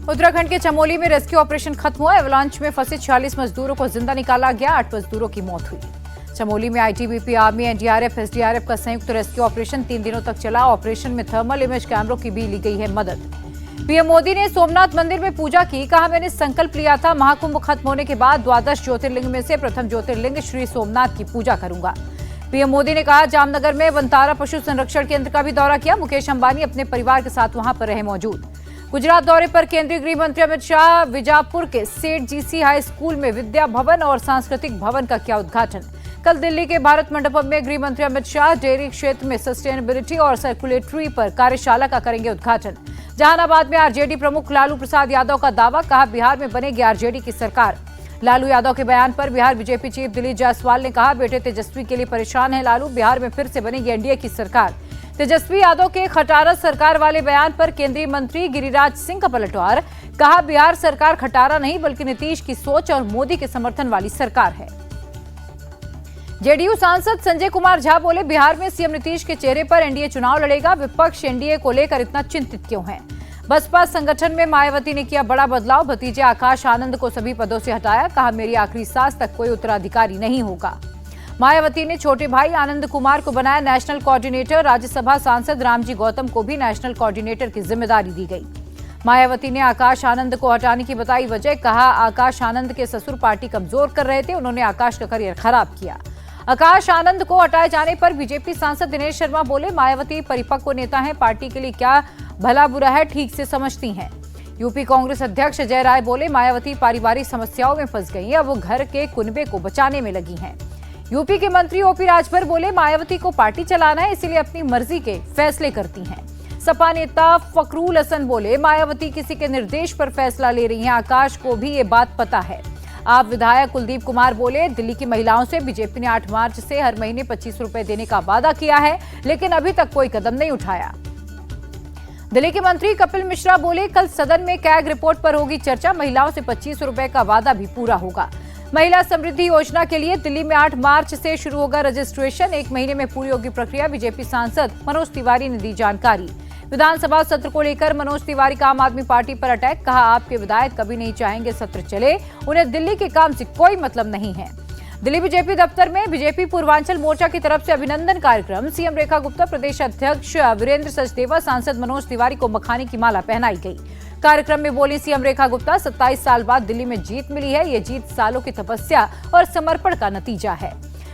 उत्तराखंड के चमोली में rescue operation खत्म हुआ। एवलांच में फंसे 46 मजदूरों को जिंदा निकाला गया। 8 मजदूरों की मौत हुई। चमोली में आईटीबीपी, आर्मी, एनडीआरएफ, एसडीआरएफ का संयुक्त रेस्क्यू ऑपरेशन 3 दिनों तक चला। ऑपरेशन में थर्मल इमेज कैमरों की भी ली गई है मदद। पीएम मोदी ने सोमनाथ मंदिर में पूजा की। कहा, मैंने संकल्प लिया था महाकुंभ खत्म होने के बाद द्वादश ज्योतिर्लिंग में से प्रथम ज्योतिर्लिंग श्री सोमनाथ की पूजा करूंगा। पीएम मोदी ने कहा, जामनगर में वनतारा पशु संरक्षण केंद्र का भी दौरा किया। मुकेश अंबानी अपने परिवार के साथ वहां पर रहे मौजूद। गुजरात दौरे पर केंद्रीय गृह मंत्री अमित शाह विजापुर के सेठ जीसी हाई स्कूल में विद्या भवन और सांस्कृतिक भवन का किया उद्घाटन। कल दिल्ली के भारत मंडपम में गृह मंत्री अमित शाह डेयरी क्षेत्र में सस्टेनेबिलिटी और सर्कुलेटरी पर कार्यशाला का करेंगे उद्घाटन। जहानाबाद में आरजेडी प्रमुख लालू प्रसाद यादव का दावा। कहा, बिहार में बनेगी आरजेडी की सरकार। लालू यादव के बयान पर बिहार बीजेपी चीफ दिलीप जायसवाल ने कहा, बेटे तेजस्वी के लिए परेशान है लालू। बिहार में फिर से बनेगी एनडीए की सरकार। तेजस्वी यादव के खटारा सरकार वाले बयान पर केंद्रीय मंत्री गिरिराज सिंह का पलटवार। कहा, बिहार सरकार खटारा नहीं बल्कि नीतीश की सोच और मोदी के समर्थन वाली सरकार है। जेडीयू सांसद संजय कुमार झा बोले, बिहार में सीएम नीतीश के चेहरे पर एनडीए चुनाव लड़ेगा। विपक्ष एनडीए को लेकर इतना चिंतित क्यों है? बसपा संगठन में मायावती ने किया बड़ा बदलाव। भतीजे आकाश आनंद को सभी पदों से हटाया। कहा, मेरी आखिरी सांस तक कोई उत्तराधिकारी नहीं होगा। मायावती ने छोटे भाई आनंद कुमार को बनाया नेशनल कोऑर्डिनेटर। राज्यसभा सांसद रामजी गौतम को भी नेशनल कोऑर्डिनेटर की जिम्मेदारी दी गई। मायावती ने आकाश आनंद को हटाने की बताई वजह। कहा, आकाश आनंद के ससुर पार्टी कमजोर कर रहे थे, उन्होंने आकाश का करियर खराब किया। आकाश आनंद को हटाए जाने पर बीजेपी सांसद दिनेश शर्मा बोले, मायावती परिपक्व नेता हैं, पार्टी के लिए क्या भला बुरा है ठीक से समझती हैं। यूपी कांग्रेस अध्यक्ष अजय राय बोले, मायावती पारिवारिक समस्याओं में फंस गई हैं, अब वो घर के कुनबे को बचाने में लगी हैं। यूपी के मंत्री ओपी राजभर बोले, मायावती को पार्टी चलाना है, इसलिए अपनी मर्जी के फैसले करती हैं। सपा नेता फकरूल हसन बोले, मायावती किसी के निर्देश पर फैसला ले रही हैं, आकाश को भी ये बात पता है। आप विधायक कुलदीप कुमार बोले, दिल्ली की महिलाओं से बीजेपी ने 8 मार्च से हर महीने 25 रुपए देने का वादा किया है, लेकिन अभी तक कोई कदम नहीं उठाया। दिल्ली के मंत्री कपिल मिश्रा बोले, कल सदन में कैग रिपोर्ट पर होगी चर्चा, महिलाओं से 25 रुपए का वादा भी पूरा होगा। महिला समृद्धि योजना के लिए दिल्ली में 8 मार्च से शुरू होगा रजिस्ट्रेशन, 1 महीने में पूरी होगी प्रक्रिया। बीजेपी सांसद मनोज तिवारी ने दी जानकारी। विधानसभा सत्र को लेकर मनोज तिवारी का आम आदमी पार्टी पर अटैक। कहा, आपके विधायक कभी नहीं चाहेंगे सत्र चले, उन्हें दिल्ली के काम से कोई मतलब नहीं है। दिल्ली बीजेपी दफ्तर में बीजेपी पूर्वांचल मोर्चा की तरफ से अभिनंदन कार्यक्रम। सीएम रेखा गुप्ता, प्रदेश अध्यक्ष वीरेंद्र सचदेवा, सांसद मनोज तिवारी को मखाने की माला पहनाई गई। कार्यक्रम में बोली सीएम रेखा गुप्ता, 27 साल बाद दिल्ली में जीत मिली है, ये जीत सालों की तपस्या और समर्पण का नतीजा है।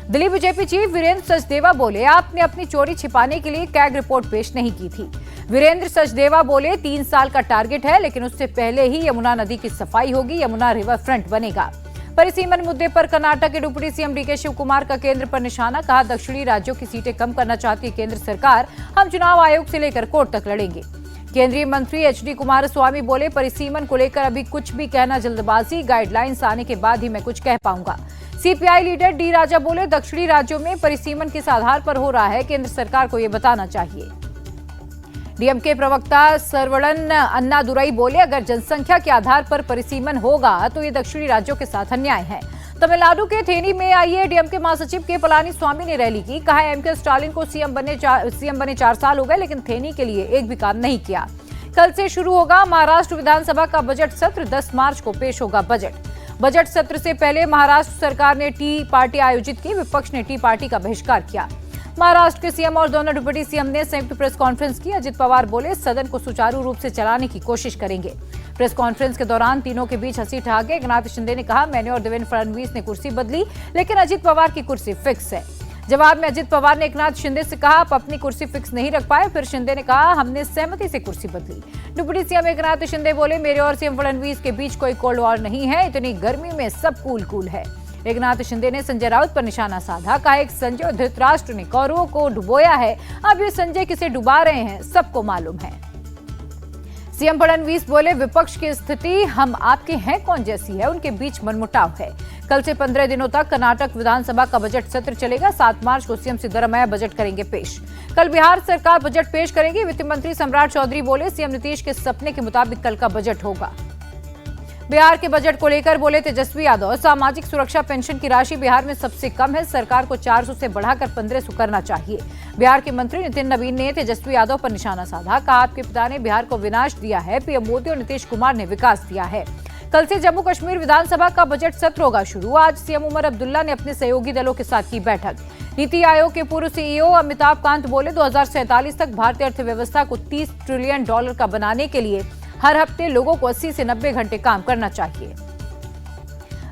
दिल्ली बीजेपी चीफ वीरेंद्र सचदेवा बोले, आपने अपनी चोरी छिपाने के लिए कैग रिपोर्ट पेश नहीं की थी। वीरेंद्र सचदेवा बोले, 3 साल का टारगेट है, लेकिन उससे पहले ही यमुना नदी की सफाई होगी, यमुना रिवर फ्रंट बनेगा। परिसीमन मुद्दे पर कर्नाटक के डिप्टी सीएम डीके शिव कुमार का केंद्र पर निशाना। कहा, दक्षिणी राज्यों की सीटें कम करना चाहती है केंद्र सरकार, हम चुनाव आयोग से लेकर कोर्ट तक लड़ेंगे। केंद्रीय मंत्री एचडी कुमारस्वामी बोले, परिसीमन को लेकर अभी कुछ भी कहना जल्दबाजी, गाइडलाइंस आने के बाद ही मैं कुछ कह पाऊंगा। सीपीआई लीडर डी राजा बोले, दक्षिणी राज्यों में परिसीमन किस आधार पर हो रहा है, केंद्र सरकार को यह बताना चाहिए। डीएमके प्रवक्ता सरवड़न अन्नादुरई बोले, अगर जनसंख्या के आधार पर परिसीमन होगा तो ये दक्षिणी राज्यों के साथ अन्याय है। तमिलनाडु के थेनी में आईएडीएमके महासचिव के पलानी स्वामी ने रैली की। कहा, एमके स्टालिन को सीएम बने 4 साल हो गए, लेकिन थेनी के लिए एक भी काम नहीं किया। कल से शुरू होगा महाराष्ट्र विधानसभा का बजट सत्र, 10 मार्च को पेश होगा बजट सत्र से पहले महाराष्ट्र सरकार ने टी पार्टी आयोजित की। विपक्ष ने टी पार्टी का बहिष्कार किया। महाराष्ट्र के सीएम और दोनों डिप्टी सीएम ने संयुक्त प्रेस कॉन्फ्रेंस की। अजित पवार बोले, सदन को सुचारू रूप से चलाने की कोशिश करेंगे। प्रेस कॉन्फ्रेंस के दौरान तीनों के बीच हंसी ठहाके। एकनाथ शिंदे ने कहा, मैंने और देवेंद्र फडणवीस ने कुर्सी बदली, लेकिन अजित पवार की कुर्सी फिक्स है। जवाब में अजित पवार ने एकनाथ शिंदे से कहा, आप अपनी कुर्सी फिक्स नहीं रख पाए। फिर शिंदे ने कहा, हमने सहमति से कुर्सी बदली। डिप्टी सीएम एकनाथ शिंदे बोले, मेरे और सीएम फडणवीस के बीच कोई कोल्ड वॉर नहीं है, इतनी गर्मी में सब कूल है। एकनाथ शिंदे ने संजय राउत पर निशाना साधा। कहा, एक संजय और धृतराष्ट्र ने कौरवों को डुबोया है, अब ये संजय किसे डुबा रहे हैं सबको मालूम है। सीएम फडणवीस बोले, विपक्ष की स्थिति हम आपके हैं कौन जैसी है, उनके बीच मनमुटाव है। कल से 15 दिनों तक कर्नाटक विधानसभा का बजट सत्र चलेगा। 7 मार्च को सीएम सिद्धरामैया बजट करेंगे पेश। कल बिहार सरकार बजट पेश करेगी। वित्त मंत्री सम्राट चौधरी बोले, सीएम नीतीश के सपने के मुताबिक कल का बजट होगा। बिहार के बजट को लेकर बोले तेजस्वी यादव, सामाजिक सुरक्षा पेंशन की राशि बिहार में सबसे कम है, सरकार को 400 से बढ़ाकर 1500 करना चाहिए। बिहार के मंत्री नितिन नवीन ने तेजस्वी यादव पर निशाना साधा, कहा आपके पिता ने बिहार को विनाश दिया है, पीएम मोदी और नीतीश कुमार ने विकास दिया है। कल से जम्मू कश्मीर विधानसभा का बजट सत्र होगा शुरू। आज सीएम उमर अब्दुल्ला ने अपने सहयोगी दलों के साथ की बैठक। नीति आयोग के पूर्व सीईओ अमिताभ कांत बोले 2047 तक भारतीय अर्थव्यवस्था को $30 ट्रिलियन का बनाने के लिए हर हफ्ते लोगों को 80 से 90 घंटे काम करना चाहिए।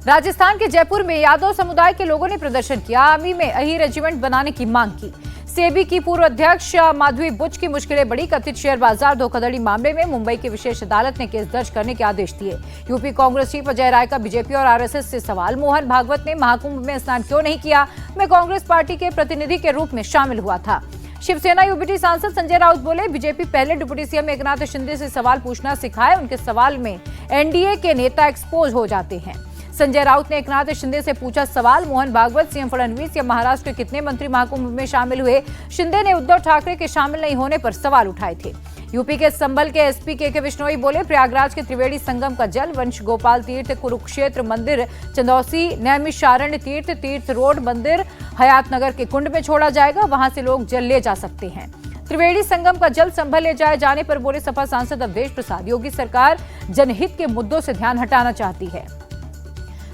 राजस्थान के जयपुर में यादव समुदाय के लोगों ने प्रदर्शन किया, आर्मी में अही रेजिमेंट बनाने की मांग की। सेबी की पूर्व अध्यक्ष माधवी बुच की मुश्किलें बढ़ी, कथित शेयर बाजार धोखाधड़ी मामले में मुंबई की विशेष अदालत ने केस दर्ज करने के आदेश दिए। यूपी कांग्रेस चीफ अजय राय का बीजेपी और आरएसएस से सवाल, मोहन भागवत ने महाकुंभ में स्नान क्यों नहीं किया, मैं कांग्रेस पार्टी के प्रतिनिधि के रूप में शामिल हुआ था। शिवसेना यूबीटी सांसद संजय राउत बोले बीजेपी पहले डिप्टी सीएम एकनाथ शिंदे से सवाल पूछना सिखाए, उनके सवाल में एनडीए के नेता एक्सपोज हो जाते हैं। संजय राउत ने एकनाथ शिंदे से पूछा सवाल, मोहन भागवत, सीएम फडणवीस या महाराष्ट्र के कितने मंत्री महाकुंभ में शामिल हुए। शिंदे ने उद्धव ठाकरे के शामिल नहीं होने पर सवाल उठाए थे। यूपी के संभल के एसपी के विश्नोई बोले प्रयागराज के त्रिवेणी संगम का जल वंश गोपाल तीर्थ, कुरुक्षेत्र मंदिर, चंदौसी, नैमिषारण्य तीर्थ, तीर्थ रोड मंदिर, हयातनगर के कुंड में छोड़ा जाएगा, वहां से लोग जल ले जा सकते हैं। त्रिवेणी संगम का जल संभल ले जाए जाने पर बोले सपा सांसद अवधेश प्रसाद, योगी सरकार जनहित के मुद्दों से ध्यान हटाना चाहती है।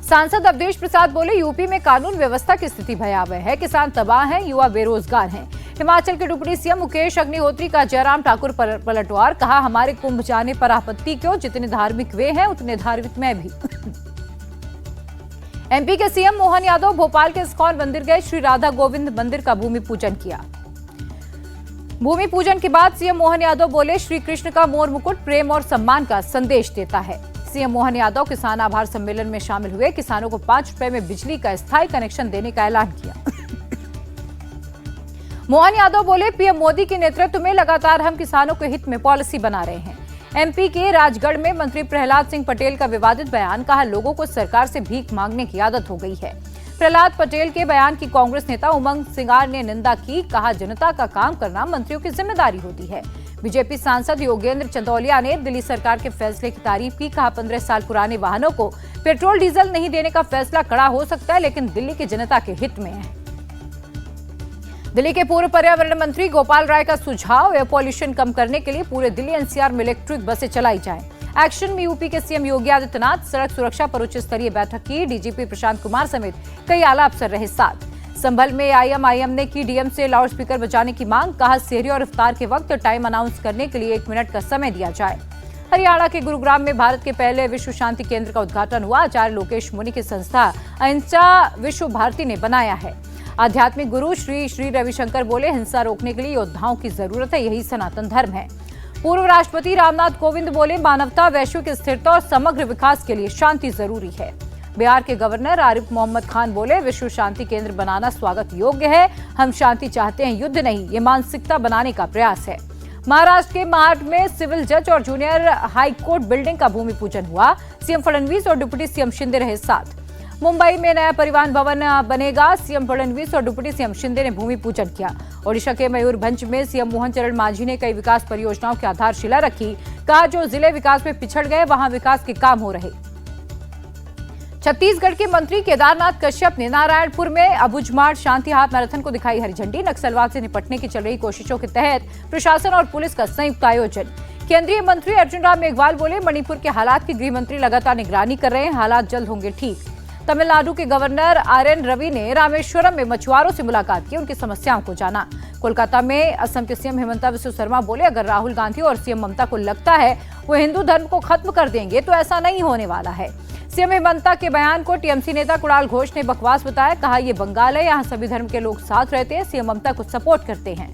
सांसद अवधेश प्रसाद बोले यूपी में कानून व्यवस्था की स्थिति भयावह है, किसान तबाह हैं, युवा बेरोजगार हैं। हिमाचल के डिप्टी सीएम मुकेश अग्निहोत्री का जयराम ठाकुर पर पलटवार, कहा हमारे कुंभ जाने पर आपत्ति क्यों, जितने धार्मिक वे हैं उतने धार्मिक मैं भी। एमपी के सीएम मोहन यादव भोपाल के इस्कॉन मंदिर गए, श्री राधा गोविंद मंदिर का भूमि पूजन किया। भूमि पूजन के बाद सीएम मोहन यादव बोले श्री कृष्ण का मोर मुकुट प्रेम और सम्मान का संदेश देता है। सीएम मोहन यादव किसान आभार सम्मेलन में शामिल हुए, किसानों को 5 रुपए में बिजली का स्थायी कनेक्शन देने का ऐलान किया। मोहन यादव बोले पीएम मोदी के नेतृत्व में लगातार हम किसानों के हित में पॉलिसी बना रहे हैं। एमपी के राजगढ़ में मंत्री प्रहलाद सिंह पटेल का विवादित बयान, कहा लोगों को सरकार से भीख मांगने की आदत हो गई है। प्रहलाद पटेल के बयान की कांग्रेस नेता उमंग सिंगार ने निंदा की, कहा जनता का काम करना मंत्रियों की जिम्मेदारी होती है। बीजेपी सांसद योगेंद्र चंदौलिया ने दिल्ली सरकार के फैसले की तारीफ की, कहा 15 साल पुराने वाहनों को पेट्रोल डीजल नहीं देने का फैसला कड़ा हो सकता है, लेकिन दिल्ली की जनता के हित में है। दिल्ली के पूर्व पर्यावरण मंत्री गोपाल राय का सुझाव, एयर पॉल्यूशन कम करने के लिए पूरे दिल्ली एनसीआर में इलेक्ट्रिक बसें चलाई जाएं। एक्शन में यूपी के सीएम योगी आदित्यनाथ, सड़क सुरक्षा पर उच्च स्तरीय बैठक की, डीजीपी प्रशांत कुमार समेत कई आला अफसर रहे साथ। संभल में आईएमआईएम ने की डीएम से लाउडस्पीकर बजाने की मांग, कहा सेहरी और इफ्तार के वक्त टाइम अनाउंस करने के लिए 1 मिनट का समय दिया जाए। हरियाणा के गुरुग्राम में भारत के पहले विश्व शांति केंद्र का उद्घाटन हुआ, आचार्य लोकेश मुनि की संस्था अहिंसा विश्व भारती ने बनाया है। आध्यात्मिक गुरु श्री रविशंकर बोले हिंसा रोकने के लिए योद्धाओं की जरूरत है, यही सनातन धर्म है। पूर्व राष्ट्रपति रामनाथ कोविंद बोले मानवता, वैश्विक स्थिरता और समग्र विकास के लिए शांति जरूरी है। बिहार के गवर्नर आरिफ मोहम्मद खान बोले विश्व शांति केंद्र बनाना स्वागत योग्य है, हम शांति चाहते हैं, युद्ध नहीं, ये मानसिकता बनाने का प्रयास है। महाराष्ट्र के महाड में सिविल जज और जूनियर हाई कोर्ट बिल्डिंग का भूमि पूजन हुआ, सीएम फडणवीस और डिप्टी सीएम शिंदे रहे साथ। मुंबई में नया परिवहन भवन बनेगा, सीएम फडणवीस और डिप्टी सीएम शिंदे ने भूमि पूजन किया। ओडिशा के मयूरभंज में सीएम मोहन चरण मांझी ने कई विकास परियोजनाओं की आधारशिला रखी, कहा जो जिले विकास में पिछड़ गए वहां विकास के काम हो रहे। छत्तीसगढ़ के मंत्री केदारनाथ कश्यप ने नारायणपुर में अबुझमाड़ शांति हाफ मैराथन को दिखाई हरी झंडी। नक्सलवाद से निपटने की चल रही कोशिशों के तहत प्रशासन और पुलिस का संयुक्त आयोजन। केंद्रीय मंत्री अर्जुन राम मेघवाल बोले मणिपुर के हालात की गृह मंत्री लगातार निगरानी कर रहे हैं, हालात जल्द होंगे ठीक। तमिलनाडु के गवर्नर आरएन रवि ने रामेश्वरम में मछुआरों से मुलाकात की, उनकी समस्याओं को जाना। कोलकाता में असम के सीएम हिमंता बिस्वा शर्मा बोले अगर राहुल गांधी और सीएम ममता को लगता है वो हिंदू धर्म को खत्म कर देंगे तो ऐसा नहीं होने वाला है। सीएम हिमंता के बयान को टीएमसी नेता कुणाल घोष ने बकवास बताया, कहा ये बंगाल है, यहाँ सभी धर्म के लोग साथ रहते हैं, सीएम ममता को सपोर्ट करते हैं।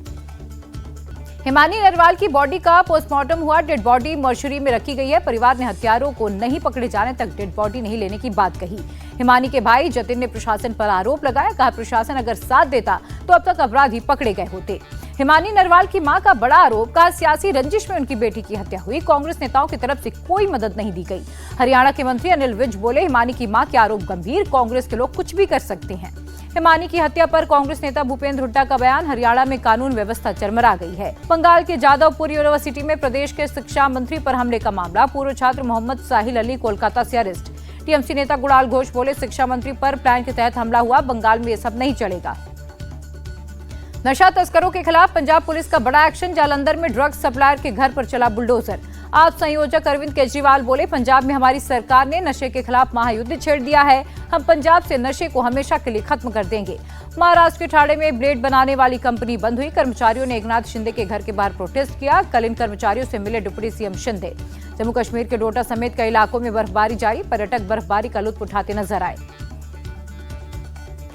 हिमानी नरवाल की बॉडी का पोस्टमार्टम हुआ, डेड बॉडी मर्चरी में रखी गई है। परिवार ने हत्यारों को नहीं पकड़े जाने तक डेड बॉडी नहीं लेने की बात कही। हिमानी के भाई जतिन ने प्रशासन पर आरोप लगाया, कहा प्रशासन अगर साथ देता तो अब तक अपराधी पकड़े गए होते। हिमानी नरवाल की मां का बड़ा आरोप, कहा सियासी रंजिश में उनकी बेटी की हत्या हुई, कांग्रेस नेताओं की तरफ से कोई मदद नहीं दी गई। हरियाणा के मंत्री अनिल विज बोले हिमानी की मां के आरोप गंभीर, कांग्रेस के लोग कुछ भी कर सकते हैं। हिमानी की हत्या पर कांग्रेस नेता भूपेंद्र हुड्डा का बयान, हरियाणा में कानून व्यवस्था चरमरा गई है। बंगाल के जादवपुर यूनिवर्सिटी में प्रदेश के शिक्षा मंत्री पर हमले का मामला, पूर्व छात्र मोहम्मद साहिल अली कोलकाता से अरेस्ट। टीएमसी नेता गुलाल घोष बोले, शिक्षा मंत्री पर प्लान के तहत हमला हुआ, बंगाल में ये सब नहीं चलेगा। नशा तस्करों के खिलाफ पंजाब पुलिस का बड़ा एक्शन, जालंधर में ड्रग्स सप्लायर के घर पर चला बुलडोजर। आप संयोजक अरविंद केजरीवाल बोले, पंजाब में हमारी सरकार ने नशे के खिलाफ महायुद्ध छेड़ दिया है, हम पंजाब से नशे को हमेशा के लिए खत्म कर देंगे। महाराष्ट्र के ठाणे में ब्लेड बनाने वाली कंपनी बंद हुई, कर्मचारियों ने एकनाथ शिंदे के घर के बाहर प्रोटेस्ट किया। कल इन कर्मचारियों से मिले डिप्टी सीएम शिंदे। जम्मू कश्मीर के डोडा समेत कई इलाकों में बर्फबारी जारी, पर्यटक बर्फबारी का लुत्फ उठाते नजर आए।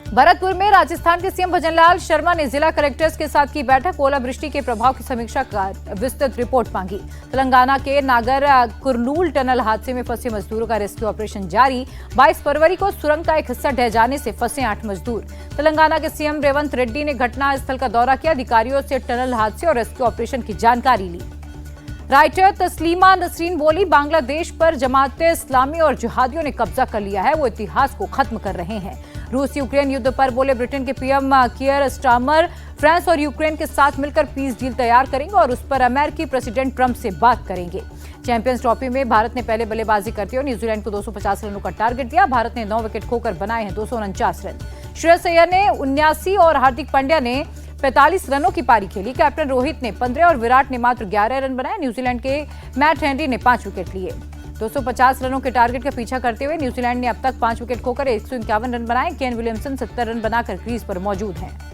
भरतपुर में राजस्थान के सीएम भजनलाल शर्मा ने जिला कलेक्टर्स के साथ की बैठक, ओलावृष्टि के प्रभाव की समीक्षा कर विस्तृत रिपोर्ट मांगी। तेलंगाना के नागर कुरनूल टनल हादसे में फंसे मजदूरों का रेस्क्यू ऑपरेशन जारी। 22 फरवरी को सुरंग का एक हिस्सा ढह जाने से फंसे 8 मजदूर। तेलंगाना के सीएम रेवंत रेड्डी ने घटनास्थल का दौरा किया, अधिकारियों से टनल हादसे और रेस्क्यू ऑपरेशन की जानकारी ली। राइटर तस्लीमा नसरीन बोली, बांग्लादेश पर जमाते इस्लामी और जिहादियों ने कब्जा कर लिया है, वो इतिहास को खत्म कर रहे हैं। रूस यूक्रेन युद्ध पर बोले, ब्रिटेन के पीएम कियर स्टारमर फ्रांस और यूक्रेन के साथ मिलकर पीस डील तैयार करेंगे और उस पर अमेरिकी प्रेसिडेंट ट्रंप से बात करेंगे। चैंपियंस ट्रॉफी में भारत ने पहले बल्लेबाजी करते हुए न्यूजीलैंड को 250 रनों का टारगेट दिया। भारत ने 9 विकेट खोकर बनाए हैं 249 रन। श्रेयस अय्यर ने 79 और हार्दिक पांड्या ने 45 रनों की पारी खेली। कैप्टन रोहित ने 15 और विराट ने मात्र 11 रन बनाए। न्यूजीलैंड के मैट हेनरी ने 5 विकेट लिए। 250 रनों के टारगेट का पीछा करते हुए न्यूजीलैंड ने अब तक 5 विकेट खोकर 151 रन बनाए। केन विलियमसन 70 रन बनाकर क्रीज पर मौजूद हैं।